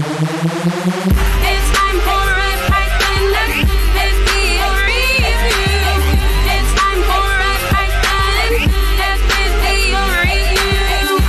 It's time for a Python video review. It's time for a Python video review.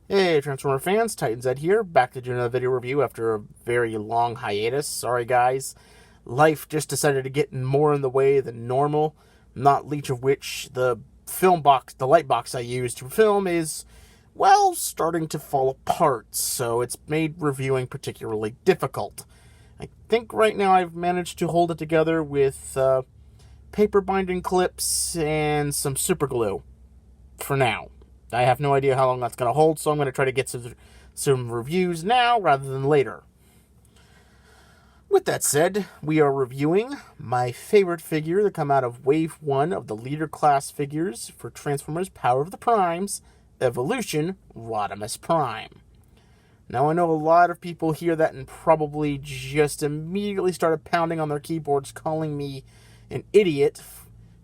Hey Transformer fans, Titan Zed here, back to do another video review after a very long hiatus. Sorry guys, life just decided to get more in the way than normal, not least of which the light box I use to film is, well, starting to fall apart, so it's made reviewing particularly difficult. I think right now I've managed to hold it together with paper binding clips and some super glue, for now. I have no idea how long that's going to hold, so I'm going to try to get some reviews now rather than later. With that said, we are reviewing my favorite figure to come out of Wave 1 of the Leader Class figures for Transformers Power of the Primes, Evolution Rodimus Prime. Now, I know a lot of people hear that and probably just immediately started pounding on their keyboards calling me an idiot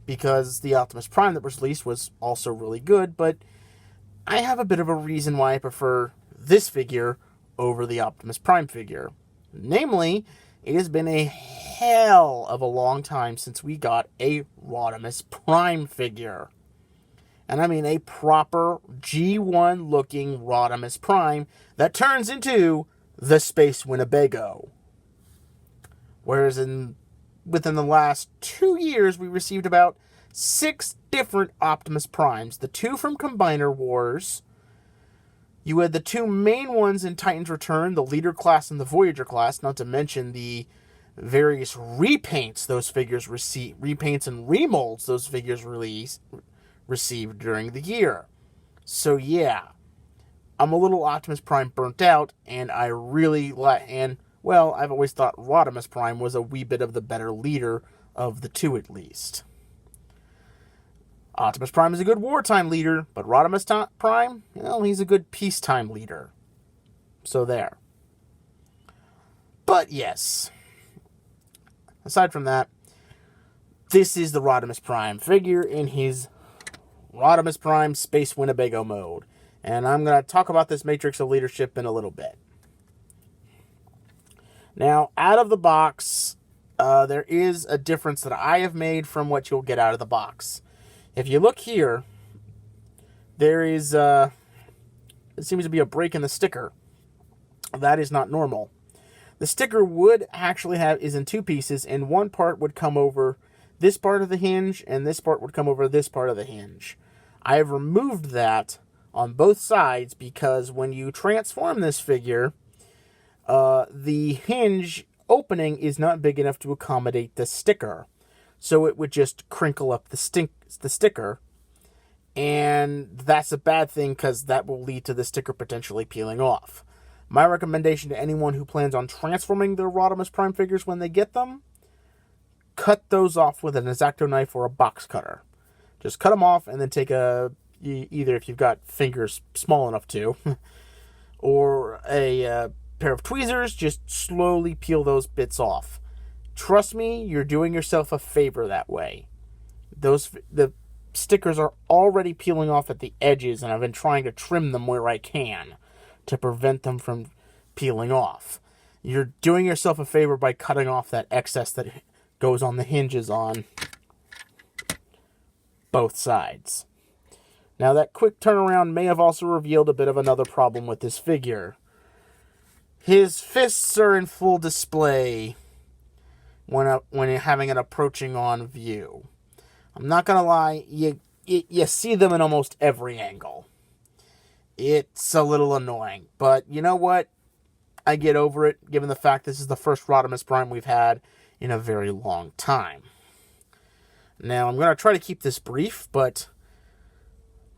because the Optimus Prime that was released was also really good, but I have a bit of a reason why I prefer this figure over the Optimus Prime figure. Namely, it has been a hell of a long time since we got a Rodimus Prime figure. And I mean a proper G1 looking Rodimus Prime that turns into the Space Winnebago. Whereas within the last 2 years, we received about 6 different Optimus Primes. The 2 from Combiner Wars. You had the 2 main ones in Titan's Return, the Leader Class and the Voyager Class, not to mention the various repaints those figures repaints and remolds those figures received during the year. So yeah, I'm a little Optimus Prime burnt out, and I've always thought Rodimus Prime was a wee bit of the better leader of the 2 at least. Optimus Prime is a good wartime leader, but Rodimus Prime, well, he's a good peacetime leader. So there. But yes, aside from that, this is the Rodimus Prime figure in his Rodimus Prime Space Winnebago mode. And I'm going to talk about this Matrix of Leadership in a little bit. Now, out of the box, there is a difference that I have made from what you'll get out of the box. If you look here, there is, it seems to be a break in the sticker. That is not normal. The sticker would actually is in 2 pieces, and one part would come over this part of the hinge, and this part would come over this part of the hinge. I have removed that on both sides because when you transform this figure, the hinge opening is not big enough to accommodate the sticker. So it would just crinkle up the sticker, and that's a bad thing because that will lead to the sticker potentially peeling off. My recommendation to anyone who plans on transforming their Rodimus Prime figures when they get them, cut those off with an X-Acto knife or a box cutter. Just cut them off and then take either if you've got fingers small enough to, or a pair of tweezers, just slowly peel those bits off. Trust me, you're doing yourself a favor that way. The stickers are already peeling off at the edges, and I've been trying to trim them where I can to prevent them from peeling off. You're doing yourself a favor by cutting off that excess that goes on the hinges on both sides. Now, that quick turnaround may have also revealed a bit of another problem with this figure. His fists are in full display when having an approaching on view. I'm not gonna lie, you see them in almost every angle. It's a little annoying, but you know what? I get over it, given the fact this is the first Rodimus Prime we've had in a very long time. Now, I'm gonna try to keep this brief, but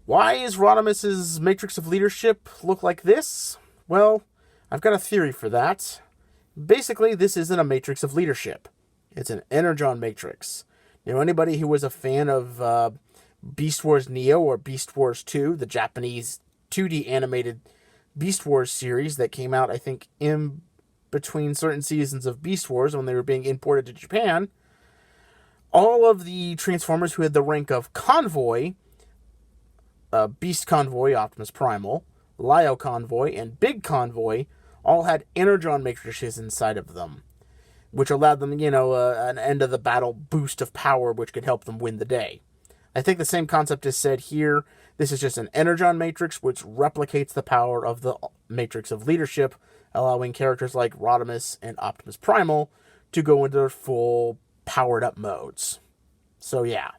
why is Rodimus's Matrix of Leadership look like this? Well, I've got a theory for that. Basically, this isn't a Matrix of Leadership. It's an Energon Matrix. Now, anybody who was a fan of Beast Wars Neo or Beast Wars 2, the Japanese 2D animated Beast Wars series that came out, I think, in between certain seasons of Beast Wars when they were being imported to Japan, all of the Transformers who had the rank of Convoy, Beast Convoy, Optimus Primal, Lio Convoy, and Big Convoy all had energon matrices inside of them, which allowed them, an end of the battle boost of power, which could help them win the day. I think the same concept is said here. This is just an energon matrix, which replicates the power of the matrix of leadership, allowing characters like Rodimus and Optimus Primal to go into their full powered-up modes. So, yeah.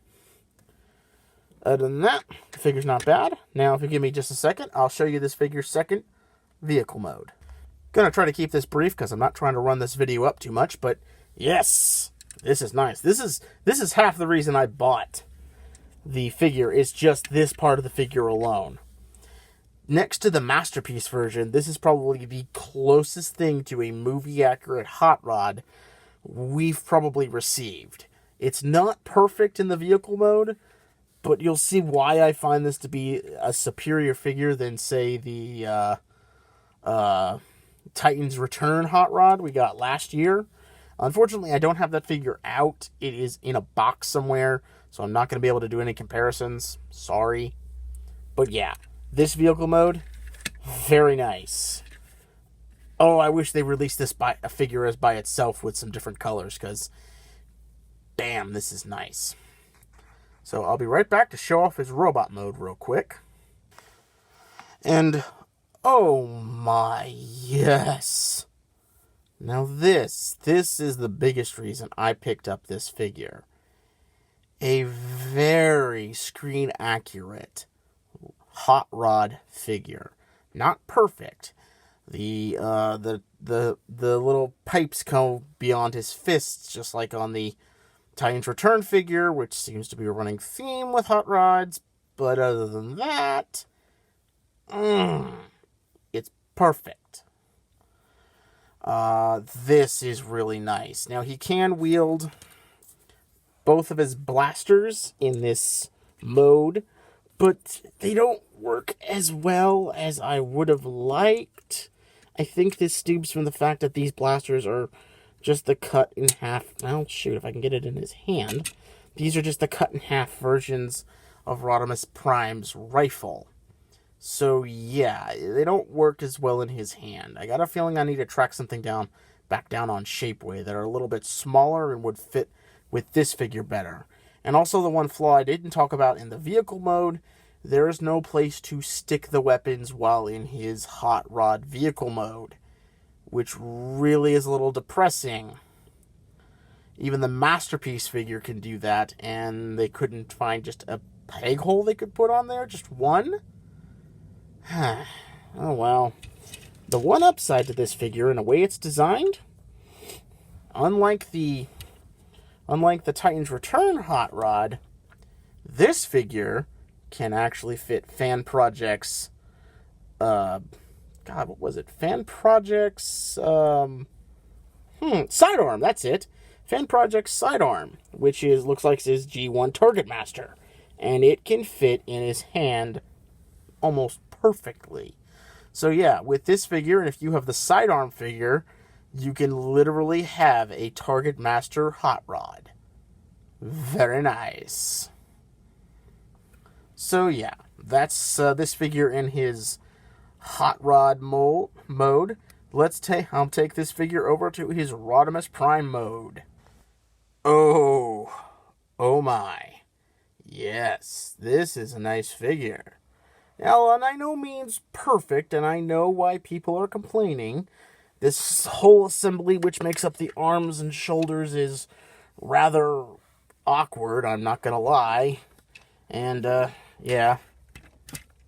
Other than that, the figure's not bad. Now, if you give me just a second, I'll show you this figure's second vehicle mode. Gonna try to keep this brief because I'm not trying to run this video up too much, but yes, this is nice. This is half the reason I bought the figure, is just this part of the figure alone. Next to the Masterpiece version, this is probably the closest thing to a movie-accurate Hot Rod we've probably received. It's not perfect in the vehicle mode, but you'll see why I find this to be a superior figure than, say, the Titan's Return Hot Rod we got last year. Unfortunately, I don't have that figure out. It is in a box somewhere, so I'm not going to be able to do any comparisons. Sorry. But yeah, this vehicle mode, very nice. Oh, I wish they released this figure as by itself with some different colors, because damn, this is nice. So I'll be right back to show off his robot mode real quick. And oh my, yes. Now this is the biggest reason I picked up this figure. A very screen accurate Hot Rod figure. Not perfect. The little pipes go beyond his fists, just like on the Titan's Return figure, which seems to be a running theme with Hot Rods. But other than that, it's perfect. This is really nice. Now, he can wield both of his blasters in this mode, but they don't work as well as I would have liked. I think this stems from the fact that these blasters are just the cut in half. Well, shoot, if I can get it in his hand. These are just the cut in half versions of Rodimus Prime's rifle. So, yeah, they don't work as well in his hand. I got a feeling I need to track something back down on Shapeway that are a little bit smaller and would fit with this figure better. And also the one flaw I didn't talk about in the vehicle mode, there is no place to stick the weapons while in his Hot Rod vehicle mode, which really is a little depressing. Even the Masterpiece figure can do that, and they couldn't find just a peg hole they could put on there, just one? Oh well. The one upside to this figure, in a way it's designed, unlike the Titan's Return Hot Rod, this figure can actually fit Fan Project's, what was it? Fan Project's, sidearm, that's it. Fan Project's sidearm, which looks like his G1 Target Master. And it can fit in his hand almost perfectly. So yeah, with this figure, and if you have the sidearm figure, you can literally have a Target Master Hot Rod. Very nice. So yeah, that's this figure in his Hot Rod mode. I'll take this figure over to his Rodimus Prime mode. Oh my. Yes, this is a nice figure. Now, and I no means perfect, and I know why people are complaining. This whole assembly, which makes up the arms and shoulders, is rather awkward, I'm not gonna lie. And, yeah.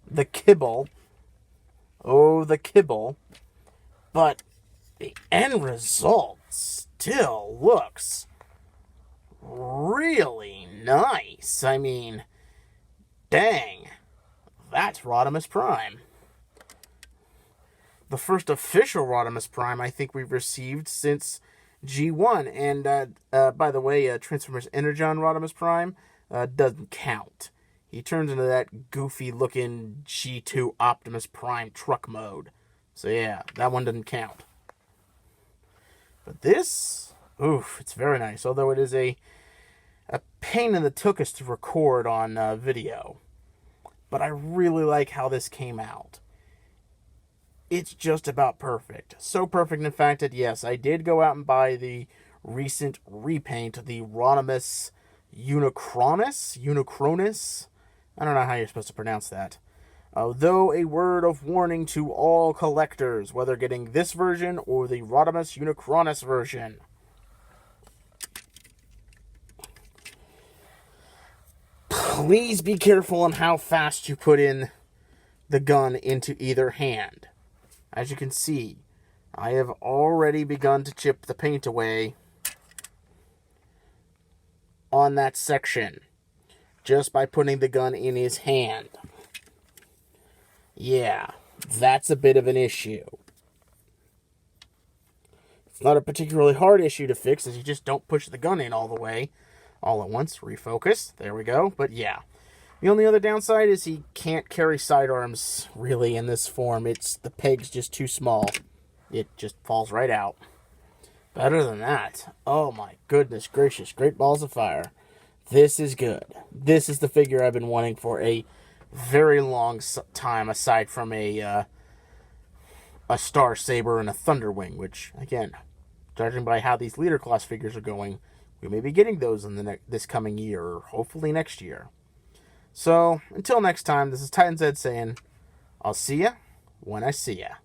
The kibble. Oh, the kibble. But the end result still looks really nice. I mean, dang. That's Rodimus Prime. The first official Rodimus Prime I think we've received since G1. And, by the way, Transformers Energon Rodimus Prime doesn't count. He turns into that goofy-looking G2 Optimus Prime truck mode. So, yeah, that one doesn't count. But this, oof, it's very nice. Although it is a pain in the tuchus to record on video. But I really like how this came out. it's just about perfect. So perfect, in fact, that yes, I did go out and buy the recent repaint, the Rodimus Unicronus. I don't know how you're supposed to pronounce that. Though a word of warning to all collectors, whether getting this version or the Rodimus Unicronus version. Please be careful on how fast you put in the gun into either hand. As you can see, I have already begun to chip the paint away on that section just by putting the gun in his hand. Yeah, that's a bit of an issue. It's not a particularly hard issue to fix, as you just don't push the gun in all the way all at once. Refocus. There we go. But yeah, the only other downside is he can't carry sidearms really in this form. The peg's just too small. It just falls right out. But other than that, oh my goodness gracious, great balls of fire. This is good. This is the figure I've been wanting for a very long time, aside from a Star Saber and a Thunderwing, which, again, judging by how these leader class figures are going, we may be getting those in this coming year, or hopefully next year. So, until next time, this is Titan Zed saying, I'll see ya when I see ya.